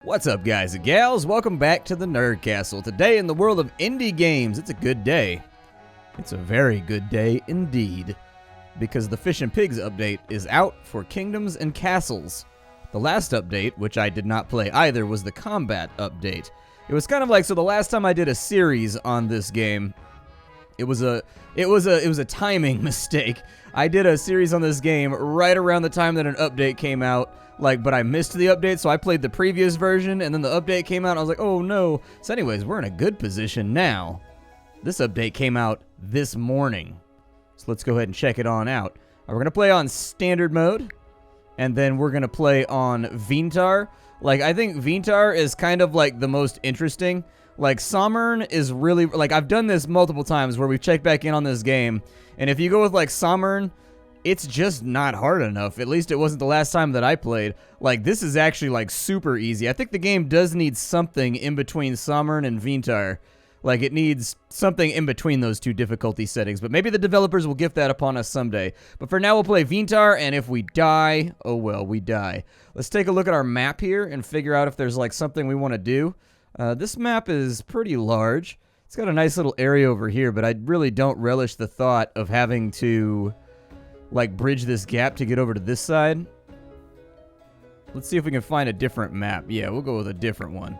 What's up, guys and gals? Welcome back to the Nerd Castle. Today in the world of indie games, it's a good day. It's a very good day indeed, because the Fish and Pigs update is out for Kingdoms and Castles. The last update, which I did not play either, was the combat update. It was kind of like, so the last time I did a series on this game, it was a timing mistake. I did a series on this game right around the time that an update came out. But I missed the update, so I played the previous version, and then the update came out, and I was like, oh no. So anyways, we're in a good position now. This update came out this morning. So let's go ahead and check it on out. We're going to play on standard mode, and then we're going to play on Vintar. I think Vintar is kind of, the most interesting. Sommern is really, I've done this multiple times where we've checked back in on this game, and if you go with, Sommern, it's just not hard enough. At least it wasn't the last time that I played. This is actually, super easy. I think the game does need something in between Sommern and Vintar. It needs something in between those two difficulty settings. But maybe the developers will gift that upon us someday. But for now, we'll play Vintar, and if we die, oh well, we die. Let's take a look at our map here and figure out if there's, something we want to do. This map is pretty large. It's got a nice little area over here, but I really don't relish the thought of having to bridge this gap to get over to this side. Let's see if we can find a different map. Yeah, we'll go with a different one.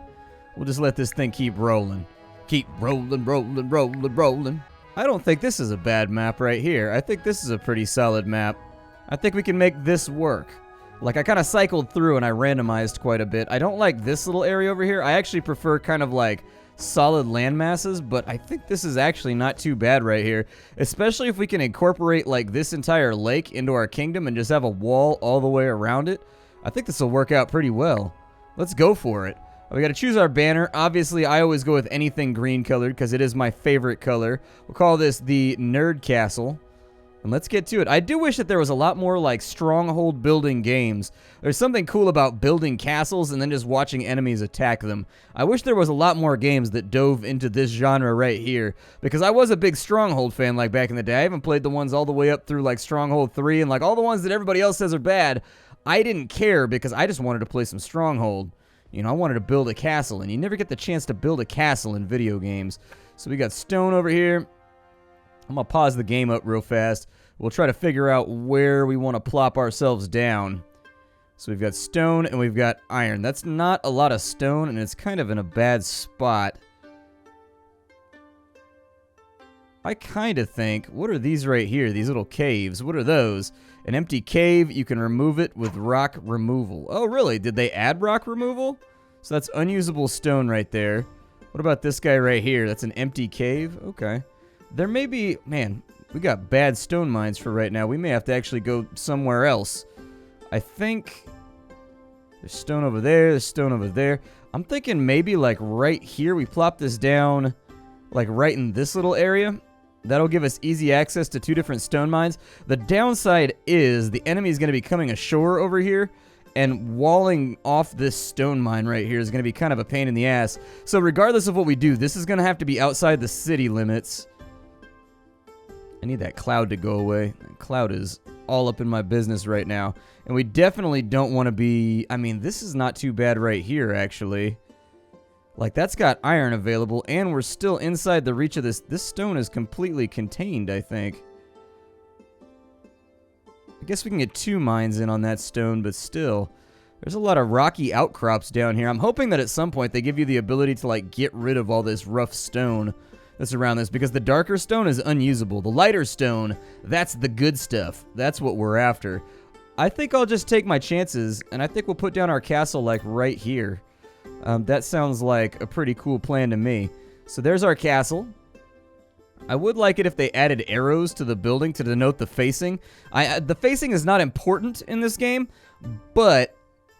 We'll just let this thing keep rolling. Keep rolling, rolling, rolling, rolling. I don't think this is a bad map right here. I think this is a pretty solid map. I think we can make this work. I kind of cycled through and I randomized quite a bit. I don't like this little area over here. I actually prefer kind of solid land masses, but I think this is actually not too bad right here, especially if we can incorporate this entire lake into our kingdom and just have a wall all the way around it. I think this will work out pretty well. Let's go for it. We got to choose our banner. Obviously, I always go with anything green colored because it is my favorite color. We'll call this the Nerd Castle. And let's get to it. I do wish that there was a lot more stronghold building games. There's something cool about building castles and then just watching enemies attack them. I wish there was a lot more games that dove into this genre right here, because I was a big Stronghold fan back in the day. I haven't played the ones all the way up through Stronghold 3 and all the ones that everybody else says are bad. I didn't care because I just wanted to play some Stronghold. You know, I wanted to build a castle, and you never get the chance to build a castle in video games. So we got stone over here. I'm going to pause the game up real fast. We'll try to figure out where we want to plop ourselves down. So we've got stone and we've got iron. That's not a lot of stone, and it's kind of in a bad spot. I kind of think, what are these right here? These little caves. What are those? An empty cave, you can remove it with rock removal. Oh, really? Did they add rock removal? So that's unusable stone right there. What about this guy right here? That's an empty cave? Okay. There may be, man, we got bad stone mines for right now. We may have to actually go somewhere else. I think there's stone over there, there's stone over there. I'm thinking maybe right here we plop this down right in this little area. That'll give us easy access to two different stone mines. The downside is the enemy is going to be coming ashore over here, and walling off this stone mine right here is going to be kind of a pain in the ass. So regardless of what we do, this is going to have to be outside the city limits. I need that cloud to go away. That cloud is all up in my business right now. And we definitely don't want to be... I mean, this is not too bad right here, actually. That's got iron available, and we're still inside the reach of this. This stone is completely contained, I think. I guess we can get two mines in on that stone, but still. There's a lot of rocky outcrops down here. I'm hoping that at some point they give you the ability to, get rid of all this rough stone that's around this, because the darker stone is unusable. The lighter stone, that's the good stuff. That's what we're after. I think I'll just take my chances, and I think we'll put down our castle right here. That sounds like a pretty cool plan to me. So there's our castle. I would like it if they added arrows to the building to denote the facing. The facing is not important in this game, but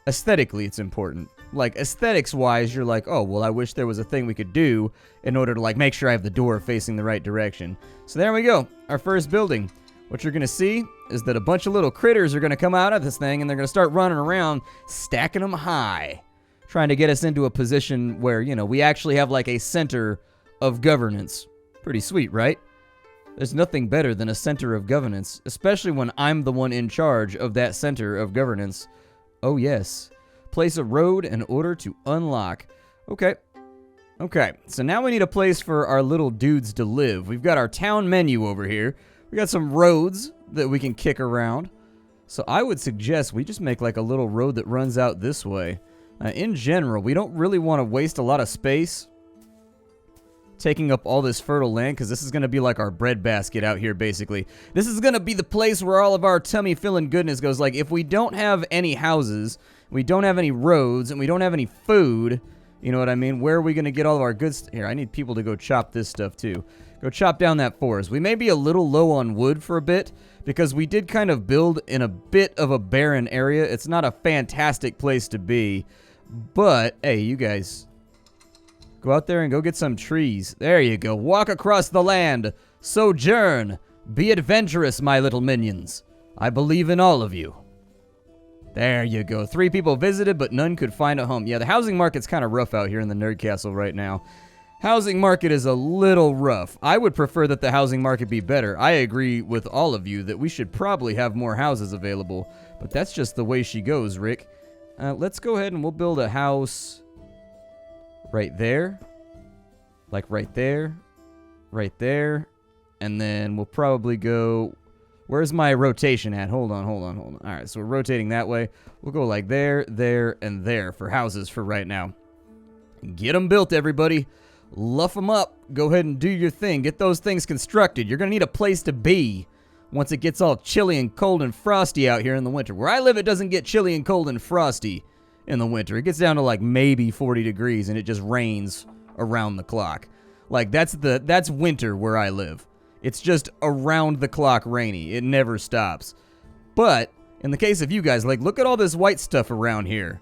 aesthetically it's important. Aesthetics-wise, you're oh, well, I wish there was a thing we could do in order to, make sure I have the door facing the right direction. So there we go, our first building. What you're going to see is that a bunch of little critters are going to come out of this thing, and they're going to start running around, stacking them high, trying to get us into a position where, we actually have, a center of governance. Pretty sweet, right? There's nothing better than a center of governance, especially when I'm the one in charge of that center of governance. Oh, yes. Place a road in order to unlock. Okay. Okay, so now we need a place for our little dudes to live. We've got our town menu over here. We got some roads that we can kick around. So I would suggest we just make like a little road that runs out this way. In general, we don't really want to waste a lot of space taking up all this fertile land, because this is going to be like our breadbasket out here, basically. This is going to be the place where all of our tummy-filling goodness goes. Like, if we don't have any houses, we don't have any roads, and we don't have any food, you know what I mean? Where are we going to get all of our good stuff? Here, I need people to go chop this stuff, too. Go chop down that forest. We may be a little low on wood for a bit, because we did kind of build in a bit of a barren area. It's not a fantastic place to be, but, hey, you guys, go out there and go get some trees. There you go. Walk across the land. Sojourn. Be adventurous, my little minions. I believe in all of you. There you go. 3 people visited, but none could find a home. Yeah, the housing market's kind of rough out here in the Nerd Castle right now. Housing market is a little rough. I would prefer that the housing market be better. I agree with all of you that we should probably have more houses available, but that's just the way she goes, Rick. Let's go ahead and we'll build a house right there, like right there, and then we'll probably go, where's my rotation at? Hold on. All right, so we're rotating that way. We'll go like there, and there for houses for right now. Get them built, everybody. Luff them up. Go ahead and do your thing. Get those things constructed. You're going to need a place to be once it gets all chilly and cold and frosty out here in the winter. Where I live, it doesn't get chilly and cold and frosty in the winter. It gets down to like maybe 40 degrees and it just rains around the clock. Like that's winter where I live. It's just around the clock rainy. It never stops. But in the case of you guys, like, look at all this white stuff around here.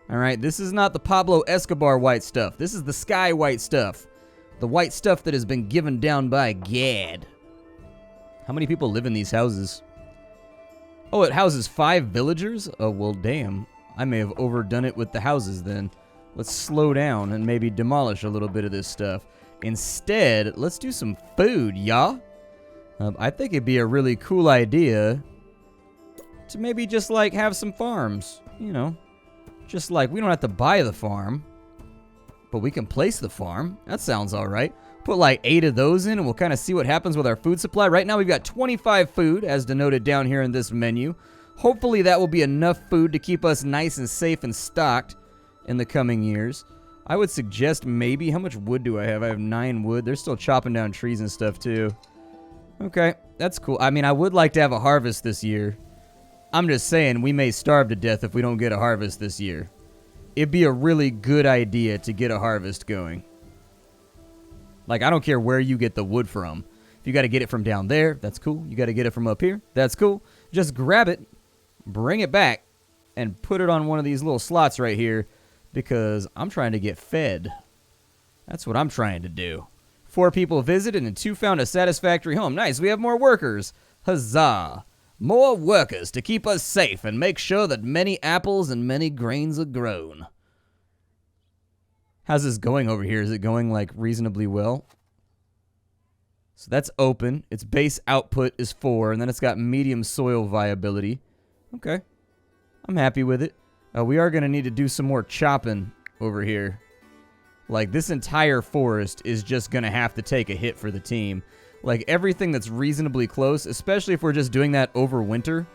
All right, this is not the Pablo Escobar white stuff. This is the sky white stuff. The white stuff that has been given down by Gad. How many people live in these houses? Oh, it houses 5 villagers? Oh, well, damn. I may have overdone it with the houses then. Let's slow down and maybe demolish a little bit of this stuff. Instead, let's do some food, y'all. I think it'd be a really cool idea to maybe just, like, have some farms, you know. Just like, we don't have to buy the farm, but we can place the farm. That sounds all right. Put like 8 of those in, and we'll kind of see what happens with our food supply. Right now, we've got 25 food, as denoted down here in this menu. Hopefully, that will be enough food to keep us nice and safe and stocked in the coming years. I would suggest maybe, how much wood do I have? I have 9 wood. They're still chopping down trees and stuff, too. Okay, that's cool. I mean, I would like to have a harvest this year. I'm just saying, we may starve to death if we don't get a harvest this year. It'd be a really good idea to get a harvest going. Like, I don't care where you get the wood from. If you got to get it from down there, that's cool. You got to get it from up here, that's cool. Just grab it, bring it back, and put it on one of these little slots right here, because I'm trying to get fed. That's what I'm trying to do. 4 people visited and 2 found a satisfactory home. Nice, we have more workers. Huzzah. More workers to keep us safe and make sure that many apples and many grains are grown. How's this going over here? Is it going, like, reasonably well? So that's open. Its base output is 4, and then it's got medium soil viability. Okay. I'm happy with it. We are going to need to do some more chopping over here. Like, this entire forest is just going to have to take a hit for the team. Like, everything that's reasonably close, especially if we're just doing that over winter,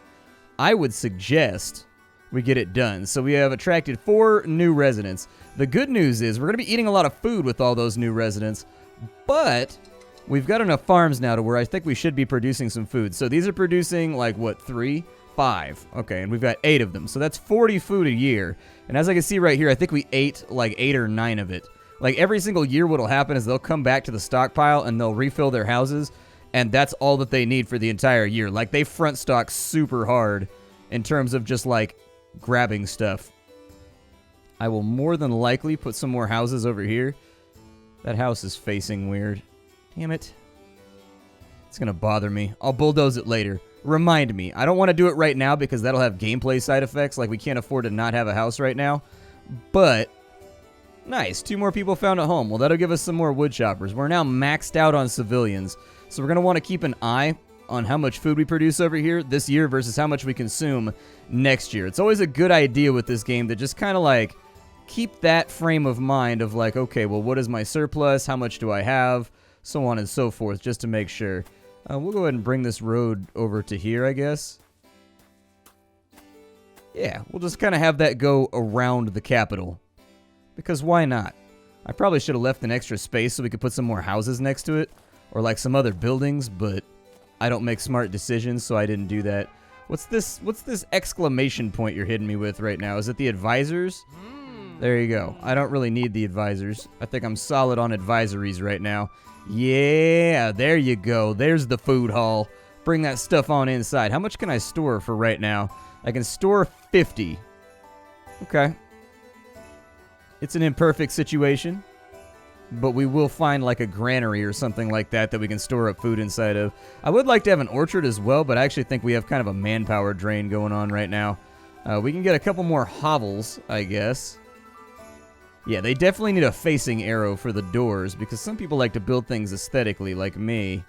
I would suggest we get it done. So we have attracted 4 new residents. The good news is we're going to be eating a lot of food with all those new residents, but we've got enough farms now to where I think we should be producing some food. So these are producing, like, what, 3? 5. Okay, and we've got 8 of them. So that's 40 food a year. And as I can see right here, I think we ate, like, 8 or 9 of it. Like, every single year what'll happen is they'll come back to the stockpile and they'll refill their houses, and that's all that they need for the entire year. Like, they front stock super hard in terms of just, like, grabbing stuff. I will more than likely put some more houses over here. That house is facing weird. Damn it. It's gonna bother me. I'll bulldoze it later. Remind me. I don't want to do it right now because that'll have gameplay side effects. Like, we can't afford to not have a house right now. But nice. 2 more people found a home. Well, that'll give us some more wood choppers. We're now maxed out on civilians, so we're going to want to keep an eye on how much food we produce over here this year versus how much we consume next year. It's always a good idea with this game to just kind of like keep that frame of mind of like, okay, well, what is my surplus? How much do I have? So on and so forth, just to make sure. We'll go ahead and bring this road over to here, I guess. Yeah, we'll just kind of have that go around the capital. Because why not? I probably should have left an extra space so we could put some more houses next to it. Or like some other buildings, but I don't make smart decisions, so I didn't do that. What's this exclamation point you're hitting me with right now? Is it the advisors? There you go. I don't really need the advisors. I think I'm solid on advisories right now. Yeah, there you go. There's the food hall. Bring that stuff on inside. How much can I store for right now? I can store 50. Okay. It's an imperfect situation, but we will find like a granary or something like that that we can store up food inside of. I would like to have an orchard as well, but I actually think we have kind of a manpower drain going on right now. We can get a couple more hovels, I guess. Yeah, they definitely need a facing arrow for the doors because some people like to build things aesthetically, like me.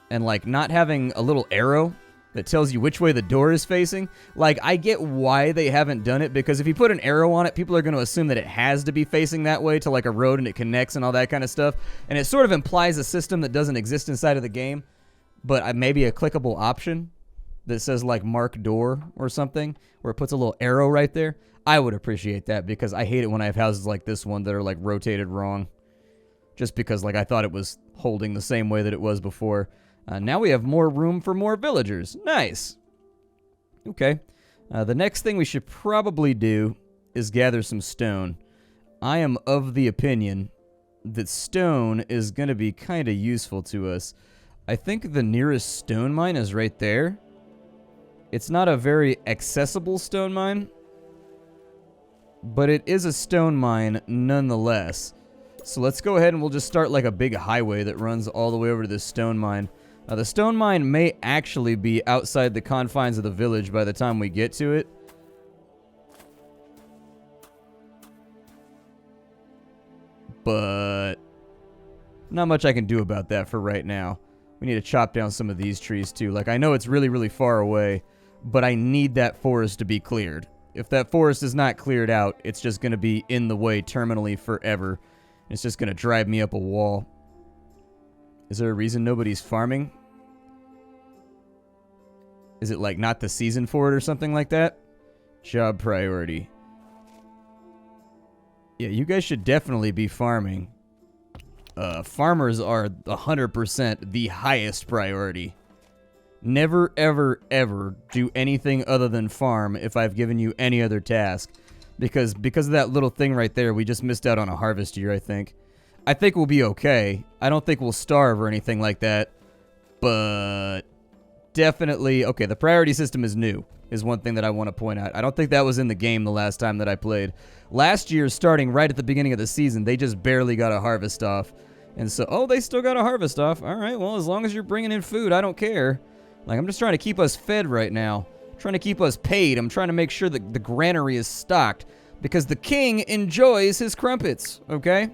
And like not having a little arrow that tells you which way the door is facing. Like, I get why they haven't done it, because if you put an arrow on it, people are going to assume that it has to be facing that way to like a road and it connects and all that kind of stuff. And it sort of implies a system that doesn't exist inside of the game, but maybe a clickable option that says like mark door or something, where it puts a little arrow right there. I would appreciate that because I hate it when I have houses like this one that are like rotated wrong. Just because like I thought it was holding the same way that it was before. Now we have more room for more villagers. Nice. Okay. The next thing we should probably do is gather some stone. I am of the opinion that stone is going to be kind of useful to us. I think the nearest stone mine is right there. It's not a very accessible stone mine, but it is a stone mine nonetheless. So let's go ahead and we'll just start like a big highway that runs all the way over to this stone mine. The stone mine may actually be outside the confines of the village by the time we get to it. But not much I can do about that for right now. We need to chop down some of these trees too. Like, I know it's really, really far away, but I need that forest to be cleared. If that forest is not cleared out, it's just going to be in the way terminally forever. It's just going to drive me up a wall. Is there a reason nobody's farming? Is it like not the season for it or something like that? Job priority. Yeah, you guys should definitely be farming. Farmers are 100% the highest priority. Never, ever, ever do anything other than farm if I've given you any other task. Because of that little thing right there, we just missed out on a harvest year, I think. I think we'll be okay. I don't think we'll starve or anything like that. But definitely, okay, the priority system is new, is one thing that I want to point out. I don't think that was in the game the last time that I played. Last year, starting right at the beginning of the season, they just barely got a harvest off. And so, oh, they still got a harvest off. All right, well, as long as you're bringing in food, I don't care. Like, I'm just trying to keep us fed right now. I'm trying to keep us paid. I'm trying to make sure that the granary is stocked. Because the king enjoys his crumpets, okay?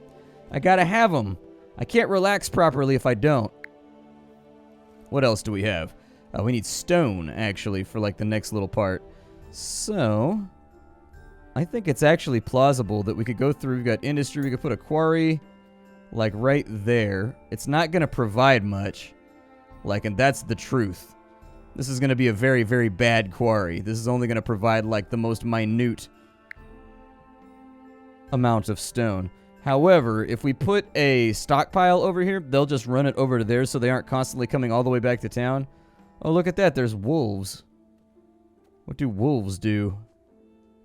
I gotta have them. I can't relax properly if I don't. What else do we have? We need stone, actually, for, like, the next little part. So, I think it's actually plausible that we could go through. We've got industry. We could put a quarry, like, right there. It's not gonna provide much. Like, and that's the truth. This is gonna be a very, very bad quarry. This is only gonna provide, like, the most minute amount of stone. However, if we put a stockpile over here, they'll just run it over to there so they aren't constantly coming all the way back to town. Oh, look at that. There's wolves. What do wolves do?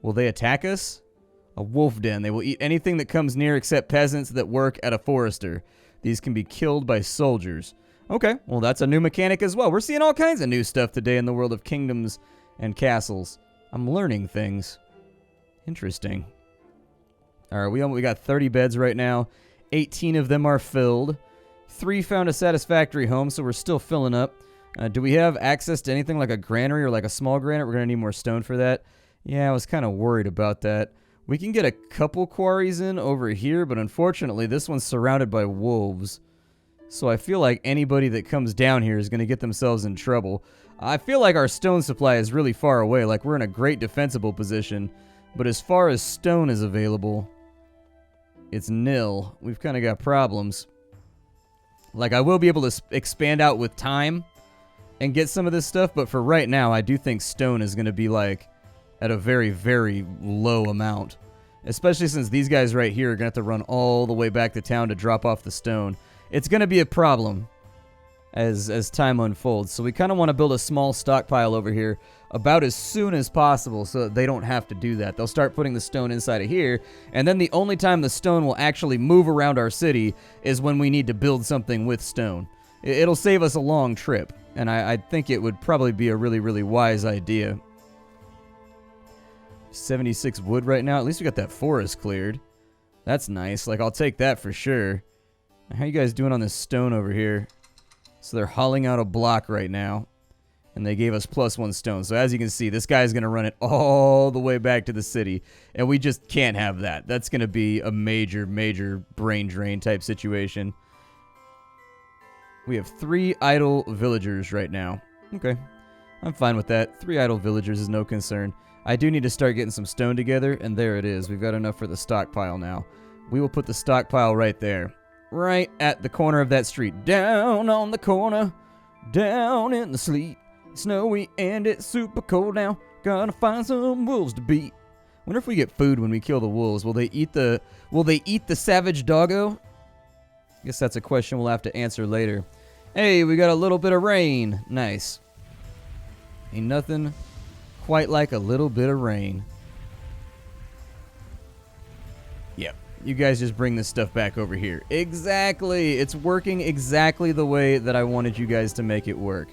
Will they attack us? A wolf den. They will eat anything that comes near except peasants that work at a forester. These can be killed by soldiers. Okay, well, that's a new mechanic as well. We're seeing all kinds of new stuff today in the world of kingdoms and castles. I'm learning things. Interesting. All right, we got 30 beds right now. 18 of them are filled. 3 found a satisfactory home, so we're still filling up. Do we have access to anything like a granary or like a small granary? We're going to need more stone for that. Yeah, I was kind of worried about that. We can get a couple quarries in over here, but unfortunately, this one's surrounded by wolves. So I feel like anybody that comes down here is going to get themselves in trouble. I feel like our stone supply is really far away. Like, we're in a great defensible position. But as far as stone is available, it's nil. We've kind of got problems. Like, I will be able to expand out with time and get some of this stuff. But for right now, I do think stone is going to be, like, at a very, very low amount. Especially since these guys right here are going to have to run all the way back to town to drop off the stone. It's going to be a problem as time unfolds. So we kind of want to build a small stockpile over here about as soon as possible so that they don't have to do that. They'll start putting the stone inside of here, and then the only time the stone will actually move around our city is when we need to build something with stone. It'll save us a long trip, and I think it would probably be a really, really wise idea. 76 wood right now. At least we got that forest cleared. That's nice. Like, I'll take that for sure. How you guys doing on this stone over here? So they're hauling out a block right now. And they gave us +1 stone. So as you can see, this guy's going to run it all the way back to the city. And we just can't have that. That's going to be a major, major brain drain type situation. We have 3 idle villagers right now. Okay. I'm fine with that. 3 idle villagers is no concern. I do need to start getting some stone together. And there it is. We've got enough for the stockpile now. We will put the stockpile right there. Right at the corner of that street. Down on the corner. Down in the sleet. Snowy and it's super cold now. Gotta find some wolves to beat. Wonder if we get food when we kill the wolves. Will they eat the savage doggo? Guess that's a question we'll have to answer later. Hey, we got a little bit of rain. Nice. Ain't nothing quite like a little bit of rain. Yep. You guys just bring this stuff back over here. Exactly. It's working exactly the way that I wanted you guys to make it work.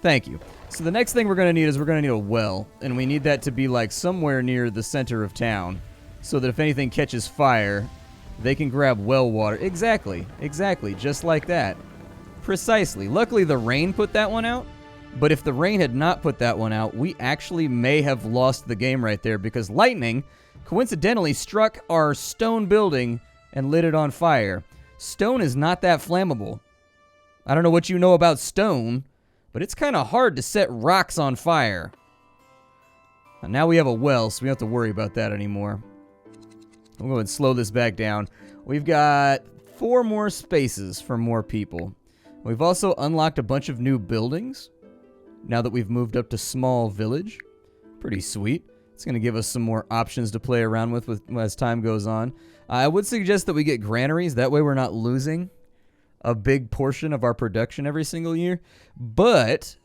Thank you. So the next thing we're going to need is we're going to need a well. And we need that to be like somewhere near the center of town. So that if anything catches fire, they can grab well water. Exactly. Exactly. Just like that. Precisely. Luckily the rain put that one out. But if the rain had not put that one out, we actually may have lost the game right there. Because lightning coincidentally struck our stone building and lit it on fire. Stone is not that flammable. I don't know what you know about stone, but it's kind of hard to set rocks on fire. And now we have a well, so we don't have to worry about that anymore. We'll go ahead and slow this back down. We've got 4 more spaces for more people. We've also unlocked a bunch of new buildings now that we've moved up to small village. Pretty sweet. It's going to give us some more options to play around with as time goes on. I would suggest that we get granaries. That way we're not losing a big portion of our production every single year. But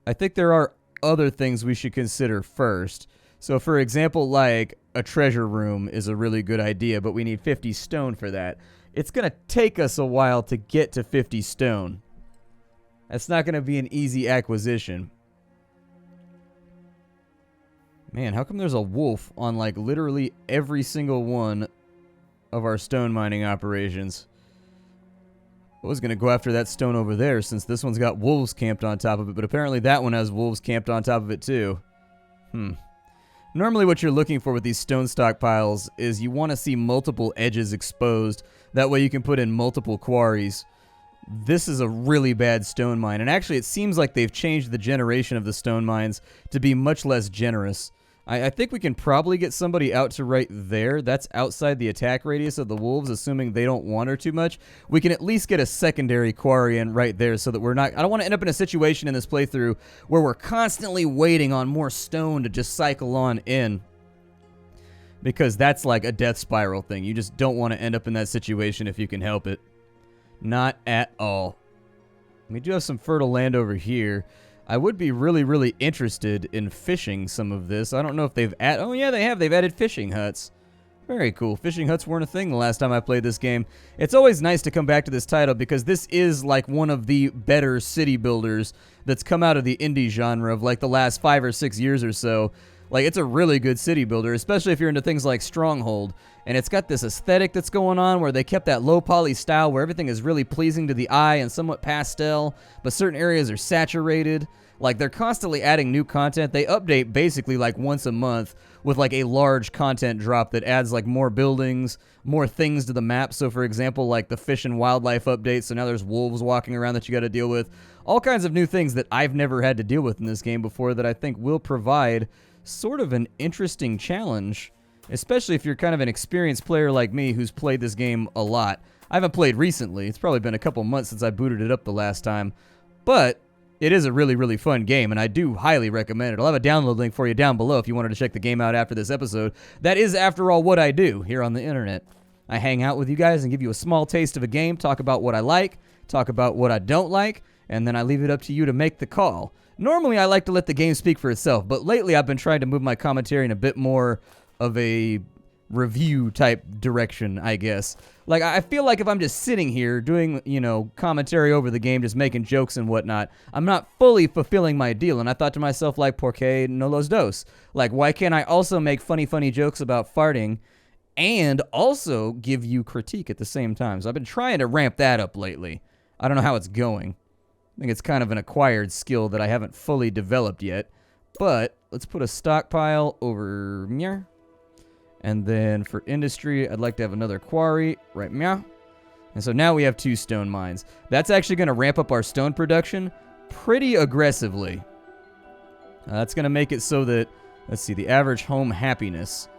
I think there are other things we should consider first. So for example, like a treasure room is a really good idea, but we need 50 stone for that. It's going to take us a while to get to 50 stone. That's not going to be an easy acquisition. Man, how come there's a wolf on like literally every single one of our stone mining operations? I was going to go after that stone over there since this one's got wolves camped on top of it, but apparently that one has wolves camped on top of it too. Normally what you're looking for with these stone stockpiles is you want to see multiple edges exposed. That way you can put in multiple quarries. This is a really bad stone mine, and actually it seems like they've changed the generation of the stone mines to be much less generous. I think we can probably get somebody out to right there. That's outside the attack radius of the wolves, assuming they don't wander too much. We can at least get a secondary quarry in right there so that we're not... I don't want to end up in a situation in this playthrough where we're constantly waiting on more stone to just cycle on in. Because that's like a death spiral thing. You just don't want to end up in that situation if you can help it. Not at all. We do have some fertile land over here. I would be really, really interested in fishing some of this. I don't know if they've added... Oh, yeah, they have. They've added fishing huts. Very cool. Fishing huts weren't a thing the last time I played this game. It's always nice to come back to this title because this is like one of the better city builders that's come out of the indie genre of like the last 5 or 6 years or so. Like, it's a really good city builder, especially if you're into things like Stronghold. And it's got this aesthetic that's going on where they kept that low poly style where everything is really pleasing to the eye and somewhat pastel, but certain areas are saturated. Like, they're constantly adding new content. They update basically like once a month with like a large content drop that adds like more buildings, more things to the map. So for example, like the fish and wildlife update, so now there's wolves walking around that you got to deal with. All kinds of new things that I've never had to deal with in this game before that I think will provide sort of an interesting challenge, especially if you're kind of an experienced player like me who's played this game a lot. I haven't played recently. It's probably been a couple months since I booted it up the last time, but it is a really, really fun game, and I do highly recommend it. I'll have a download link for you down below if you wanted to check the game out after this episode. That is, after all, what I do here on the internet. I hang out with you guys and give you a small taste of a game, talk about what I like, talk about what I don't like, and then I leave it up to you to make the call. Normally, I like to let the game speak for itself, but lately I've been trying to move my commentary in a bit more of a review type direction, I guess. Like, I feel like if I'm just sitting here doing, commentary over the game, just making jokes and whatnot, I'm not fully fulfilling my deal. And I thought to myself, like, ¿por qué no los dos? Like, why can't I also make funny jokes about farting and also give you critique at the same time? So I've been trying to ramp that up lately. I don't know how it's going. I think it's kind of an acquired skill that I haven't fully developed yet. But let's put a stockpile over here. And then for industry, I'd like to have another quarry right meow. And so now we have 2 stone mines. That's actually going to ramp up our stone production pretty aggressively. That's going to make it so that, let's see, the average home happiness.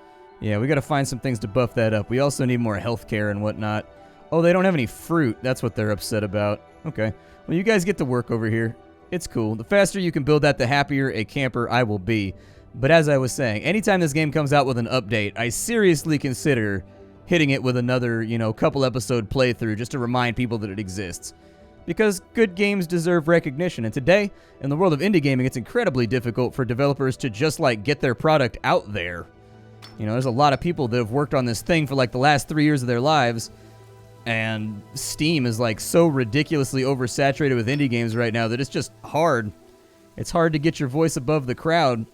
Yeah, we got to find some things to buff that up. We also need more healthcare and whatnot. Oh, they don't have any fruit. That's what they're upset about. Okay. Well, you guys get to work over here. It's cool. The faster you can build that, the happier a camper I will be. But as I was saying, anytime this game comes out with an update, I seriously consider hitting it with another, couple episode playthrough just to remind people that it exists. Because good games deserve recognition, and today, in the world of indie gaming, it's incredibly difficult for developers to just, get their product out there. There's a lot of people that have worked on this thing for, the last 3 years of their lives, and Steam is, so ridiculously oversaturated with indie games right now that it's just hard. It's hard to get your voice above the crowd.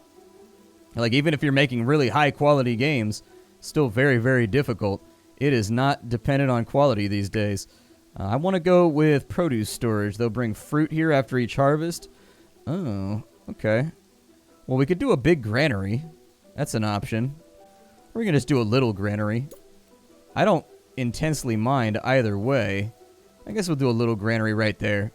Even if you're making really high-quality games, still very, very difficult. It is not dependent on quality these days. I want to go with produce storage. They'll bring fruit here after each harvest. Oh, okay. Well, we could do a big granary. That's an option. Or we can just do a little granary. I don't intensely mind either way. I guess we'll do a little granary right there.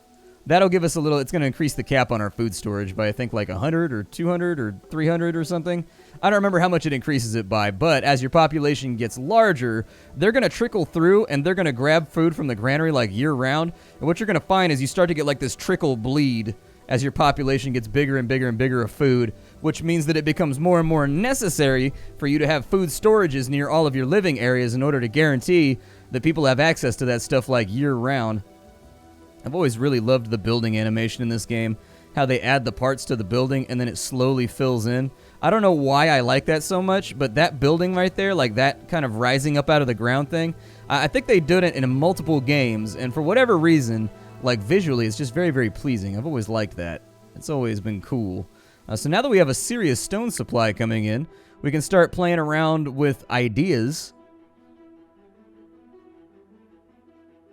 That'll give us a little, it's going to increase the cap on our food storage by, I think, 100 or 200 or 300 or something. I don't remember how much it increases it by, but as your population gets larger, they're going to trickle through and they're going to grab food from the granary year-round. And what you're going to find is you start to get this trickle bleed as your population gets bigger and bigger and bigger of food, which means that it becomes more and more necessary for you to have food storages near all of your living areas in order to guarantee that people have access to that stuff year-round. I've always really loved the building animation in this game, how they add the parts to the building and then it slowly fills in. I don't know why I like that so much, but that building right there, that kind of rising up out of the ground thing, I think they did it in multiple games, and for whatever reason, visually, it's just very, very pleasing. I've always liked that. It's always been cool. So now that we have a serious stone supply coming in, we can start playing around with ideas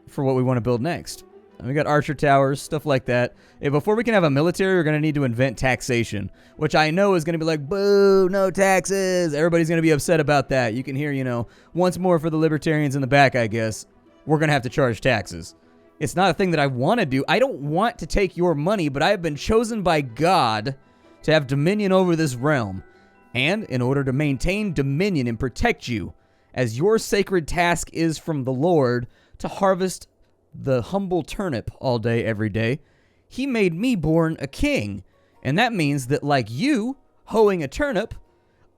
for what we want to build next. We got archer towers, stuff like that. Hey, before we can have a military, we're going to need to invent taxation, which I know is going to be boo, no taxes. Everybody's going to be upset about that. You can hear, once more for the libertarians in the back, I guess, we're going to have to charge taxes. It's not a thing that I want to do. I don't want to take your money, but I have been chosen by God to have dominion over this realm. And in order to maintain dominion and protect you, as your sacred task is from the Lord to harvest the humble turnip all day, every day, he made me born a king. And that means that you, hoeing a turnip,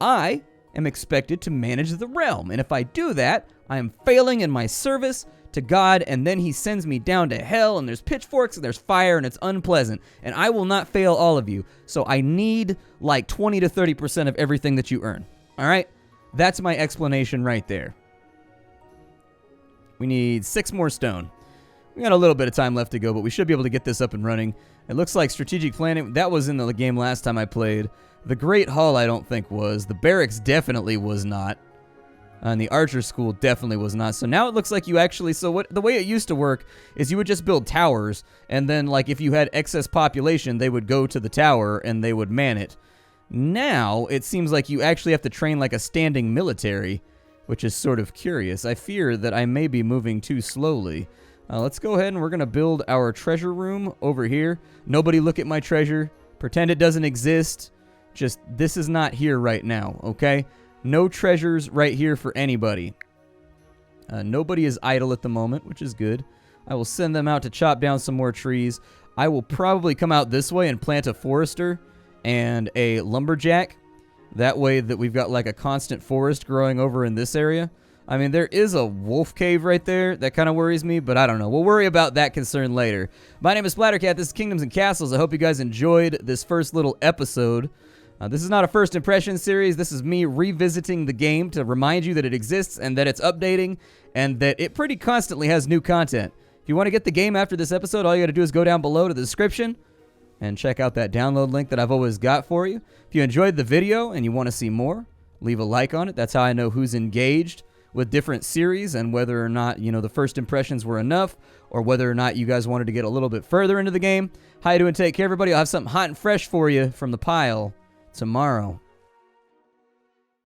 I am expected to manage the realm. And if I do that, I am failing in my service to God, and then he sends me down to hell, and there's pitchforks, and there's fire, and it's unpleasant. And I will not fail all of you. So I need 20 to 30% of everything that you earn. All right? That's my explanation right there. We need 6 more stone. We got a little bit of time left to go, but we should be able to get this up and running. It looks like strategic planning, that was in the game last time I played. The Great Hall I don't think was. The barracks definitely was not. And the archer school definitely was not. So now it looks like you actually, the way it used to work is you would just build towers, and then like if you had excess population, they would go to the tower and they would man it. Now it seems like you actually have to train like a standing military, which is sort of curious. I fear that I may be moving too slowly. Let's go ahead and we're going to build our treasure room over here. Nobody look at my treasure. Pretend it doesn't exist. Just, this is not here right now, okay? No treasures right here for anybody. Nobody is idle at the moment, which is good. I will send them out to chop down some more trees. I will probably come out this way and plant a forester and a lumberjack. That way that we've got like a constant forest growing over in this area. I mean, there is a wolf cave right there. That kind of worries me, but I don't know. We'll worry about that concern later. My name is Splattercat. This is Kingdoms and Castles. I hope you guys enjoyed this first little episode. This is not a first impression series. This is me revisiting the game to remind you that it exists and that it's updating and that it pretty constantly has new content. If you want to get the game after this episode, all you got to do is go down below to the description and check out that download link that I've always got for you. If you enjoyed the video and you want to see more, leave a like on it. That's how I know who's engaged with different series and whether or not, you know, the first impressions were enough or whether or not you guys wanted to get a little bit further into the game. How you doing? Take care, everybody. I'll have something hot and fresh for you from the pile tomorrow.